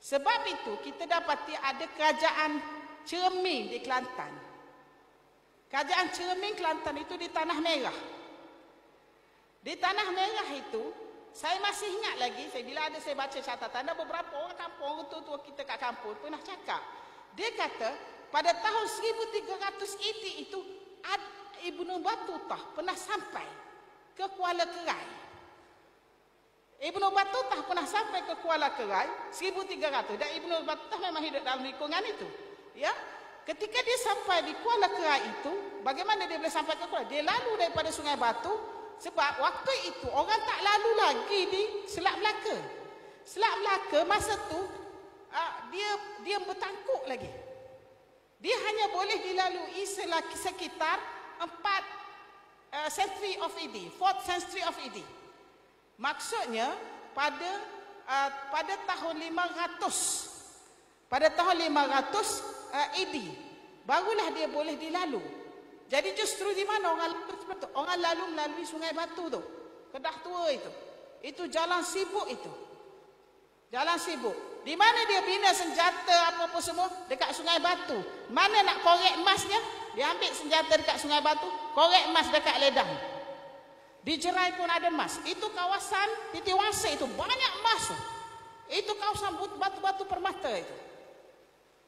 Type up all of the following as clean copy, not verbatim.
Sebab itu kita dapati ada kerajaan Cermin di Kelantan. Kerajaan Cermin Kelantan itu di Tanah Merah. Di Tanah Merah itu, saya masih ingat lagi, bila ada saya baca catatan, ada beberapa orang kampung, orang tua-tua kita kat kampung pernah cakap. Dia kata, pada tahun 1300 AD itu, Ibnu Battutah pernah sampai ke Kuala Kerai. Ibnu Battutah pernah sampai ke Kuala Kerai 1300, dan Ibnu Battutah memang hidup dalam lingkungan itu. Ya, ketika dia sampai di Kuala Kerai itu, bagaimana dia boleh sampai ke Kuala? Dia lalu daripada Sungai Batu, sebab waktu itu orang tak lalu lagi di Selat Melaka. Selat Melaka masa tu dia bertangkuk lagi. Dia hanya boleh dilalui sekitar 4 century of AD, 4th century of AD. Maksudnya pada tahun 500 AD barulah dia boleh dilalu. Jadi justru di mana orang lalu seperti itu? Orang lalu melalui Sungai Batu tu, Kedah Tua itu. Itu jalan sibuk itu. Jalan sibuk. Di mana dia bina senjata apa-apa semua? Dekat Sungai Batu. Mana nak korek emasnya? Dia ambil senjata dekat Sungai Batu, korek emas dekat ledang. Di Jerai pun ada emas. Itu kawasan Titiwangsa itu banyak emas tu. Itu kawasan batu-batu permata itu.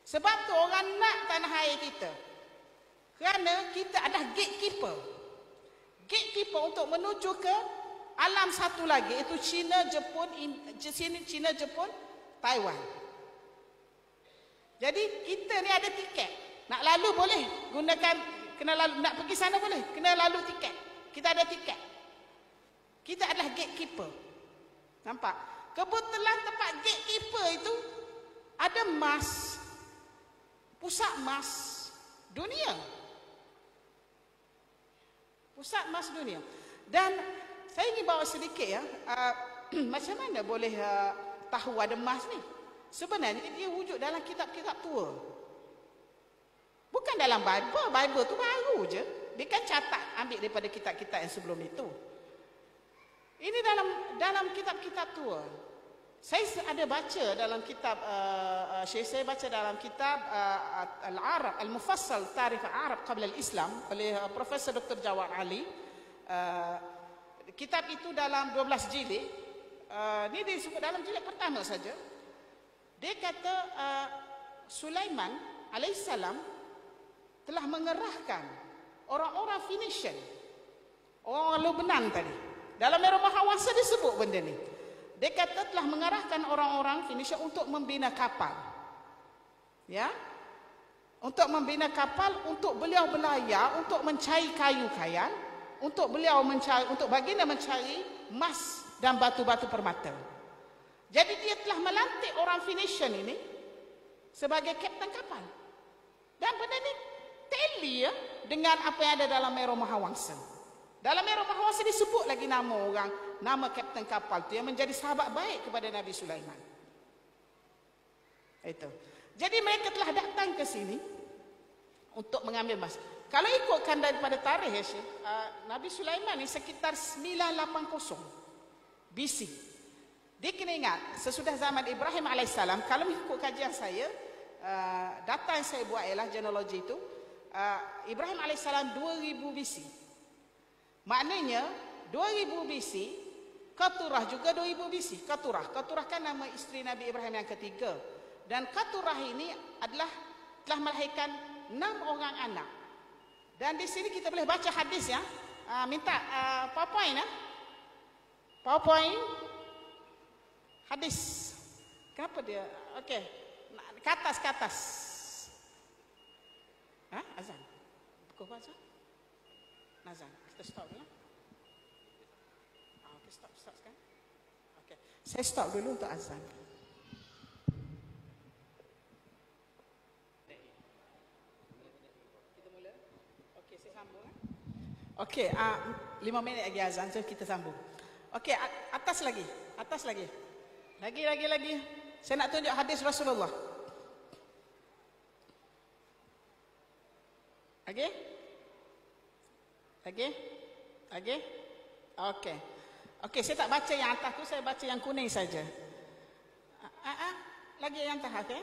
Sebab tu orang nak tanah air kita. Kerana kita adalah gatekeeper. Gatekeeper untuk menuju ke alam satu lagi, iaitu China, Jepun, Taiwan. Jadi kita ni ada tiket. Nak lalu boleh gunakan, kena lalu, nak pergi sana boleh, kena lalu tiket. Kita ada tiket. Kita adalah gatekeeper. Nampak? Kebetulan tempat gatekeeper itu ada emas, pusat emas dunia. Pusat emas dunia. Dan saya ingin bawa sedikit ya, macam mana boleh tahu ada emas ni? Sebenarnya dia wujud dalam kitab-kitab tua. Bukan dalam Bible. Bible tu baru je. Dia kan catat, ambil daripada kitab-kitab yang sebelum itu. Ini dalam kitab-kitab tua. Saya ada baca dalam kitab, saya baca dalam kitab Al-Arab, Al-Mufassal Tarikh Al-Arab Qabla Al-Islam oleh Profesor Dr. Jawad Ali. Kitab itu dalam 12 jilid. Ini disebut dalam jilid pertama saja. Dia kata Sulaiman alaihissalam telah mengerahkan orang-orang Phoenician, orang Lebanon tadi. Dalam Eropah Hawasa disebut benda ni. Dia kata telah mengarahkan orang-orang Phoenician untuk membina kapal. Ya. Untuk membina kapal, untuk beliau berlayar, untuk mencari kayu-kayu, untuk beliau mencari, untuk baginda mencari emas dan batu-batu permata. Jadi dia telah melantik orang Phoenician ini sebagai kapten kapal. Dan benda ni tally ya dengan apa yang ada dalam Eropah Hawasa. Dalam Eropah Hawasa disebut lagi nama orang, nama kapten kapal tu yang menjadi sahabat baik kepada Nabi Sulaiman. Itu. Jadi mereka telah datang ke sini untuk mengambil emas. Kalau ikutkan daripada tarikh ya Syekh, Nabi Sulaiman ni sekitar 980 BC. Dia kena ingat, sesudah zaman Ibrahim AS, kalau ikut kajian saya, data yang saya buat ialah genealogi itu, Ibrahim AS 2000 BC. Maknanya 2000 BC, Keturah juga 2000 BC. Keturah kan nama isteri Nabi Ibrahim yang ketiga. Dan Keturah ini adalah telah melahirkan 6 orang anak. Dan di sini kita boleh baca hadis ya. Minta PowerPoint ya. PowerPoint hadis. Kenapa dia? Okey. Ke atas. Azan. Pukul azan? Azan. Kita stop dulu. Okey, stop sekarang. Okey. Saya stop dulu untuk azan. Kita mula. Okey, saya sambung. Okey, 5 minit lagi azan, so kita sambung. Okey, atas lagi. Lagi. Saya nak tunjuk hadis Rasulullah. Okey. Okey, saya tak baca yang atas tu, saya baca yang kuning saja. lagi yang tahap ya.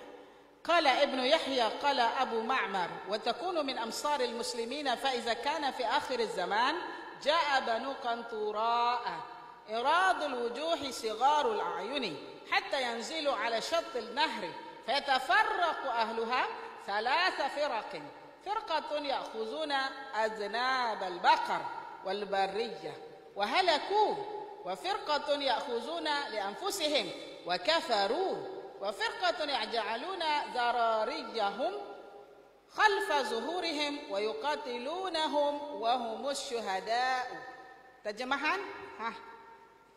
Qala Ibnu Yahya qala Abu Ma'mar wa takunu min amsar al-muslimin fa idza kana fi akhir az-zaman jaa banu qantura'a إراد الوجوه صغار الأعين حتى ينزلوا على شط النهر فيتفرق أهلها 3 فرق فرقة يأخذون أذناب البقر والبرية وهلكوا وفرقة يأخذون لأنفسهم وكفروا وفرقة يجعلون ذراريهم خلف ظهورهم ويقاتلونهم وهم الشهداء. Terjemahan?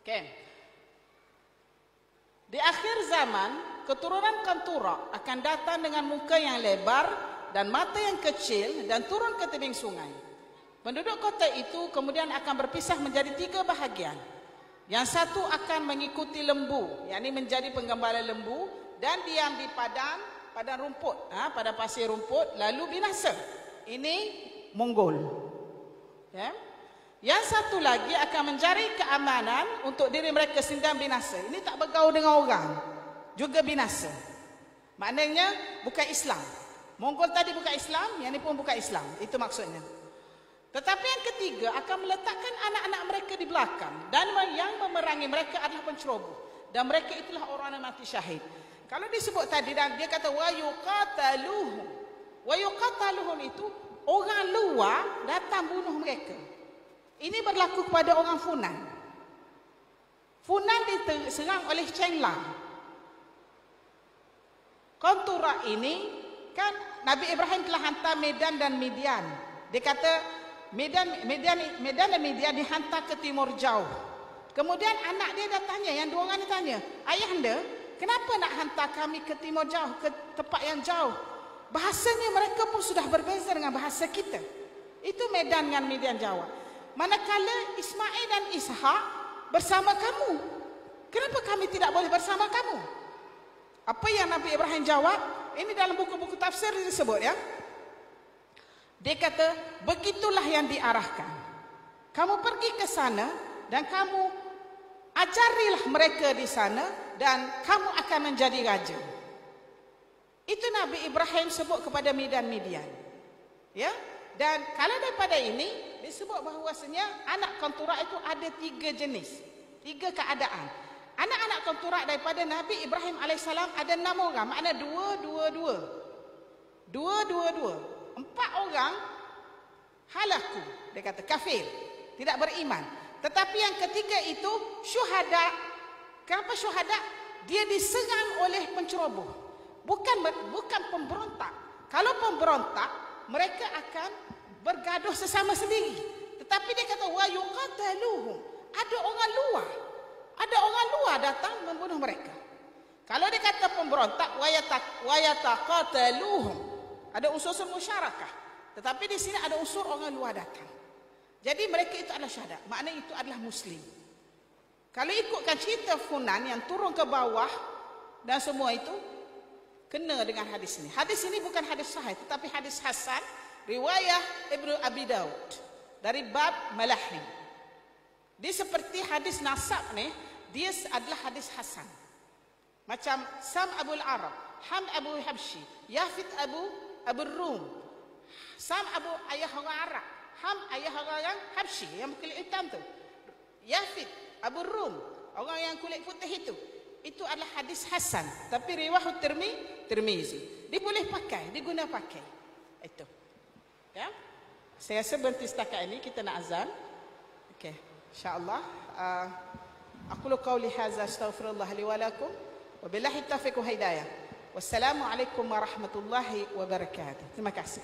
Okay. Di akhir zaman, keturunan Qantura akan datang dengan muka yang lebar dan mata yang kecil dan turun ke tebing sungai. Penduduk kota itu kemudian akan berpisah menjadi 3 bahagian. Yang satu akan mengikuti lembu, yakni menjadi penggembala lembu dan diam di padang rumput, pada pasir rumput, lalu binasa. Ini Mongol. Okay. Yang satu lagi akan mencari keamanan untuk diri mereka sendiri binasa. Ini tak bergaul dengan orang, juga binasa. Maknanya bukan Islam. Mongol tadi bukan Islam, yang ini pun bukan Islam. Itu maksudnya. Tetapi yang ketiga akan meletakkan anak-anak mereka di belakang. Dan yang memerangi mereka adalah penceroboh. Dan mereka itulah orang yang mati syahid. Kalau disebut tadi, dan dia kata wa yuqataluhum. Wa yuqataluhum itu orang luar datang bunuh mereka. Ini berlaku kepada orang Funan. Funan diserang oleh Cheng Lang. Qantura ini kan Nabi Ibrahim telah hantar Medan dan Midian. Dia kata Medan dan Midian dihantar ke timur jauh. Kemudian anak dia dah tanya, yang 2 orang ni tanya, "Ayahanda, kenapa nak hantar kami ke timur jauh, ke tempat yang jauh? Bahasanya mereka pun sudah berbeza dengan bahasa kita." Itu Medan dengan Midian jawab. "Manakala Ismail dan Ishak bersama kamu, kenapa kami tidak boleh bersama kamu?" Apa yang Nabi Ibrahim jawab? Ini dalam buku-buku tafsir disebut ya. Dia kata, begitulah yang diarahkan. Kamu pergi ke sana dan kamu ajarilah mereka di sana dan kamu akan menjadi raja. Itu Nabi Ibrahim sebut kepada Midian. Ya? Dan kalau daripada ini disebut bahawasanya anak Qantura itu ada 3 jenis, 3 keadaan. Anak-anak Qantura daripada Nabi Ibrahim alaihissalam ada 6 orang, makna 2. 4 orang halaku, dia kata kafir, tidak beriman. Tetapi yang ketiga itu syuhada. Kenapa syuhada? Dia diserang oleh penceroboh, bukan pemberontak. Kalau pemberontak, mereka akan bergaduh sesama sendiri. Tetapi dia kata wa yuqataluhum. Ada orang luar datang membunuh mereka. Kalau dia kata pemberontak wa yataqataluhum, ada unsur musyarakah. Tetapi di sini ada unsur orang luar datang. Jadi mereka itu adalah syuhada. Maknanya itu adalah muslim. Kalau ikutkan cerita Funan yang turun ke bawah dan semua itu kena dengan hadis ini. Hadis ini bukan hadis sahih tetapi hadis hasan, riwayah Ibnu Abi Daud dari bab Malahim. Dia seperti hadis nasab ni, dia adalah hadis hasan. Macam Sam Abul Arab, Ham Abu Habsyi, Yafit Abu Rum. Sam Abu ayah orang Arab, Ham ayah orang Habsyi yang kulit hitam tu. Yafit Abu Rum, orang yang kulit putih itu. Itu adalah hadis hasan, tapi riwayat Tirmizi. Dia boleh pakai, diguna pakai. Itu. Ya. Saya rasa berhenti setakat ini, kita nak azan. Okey, insya-Allah. Aqulu qawli hadza astaghfirullah li wa lakum wa billahi taufiq wa hidayah. Wassalamu alaikum warahmatullahi wabarakatuh. Terima kasih.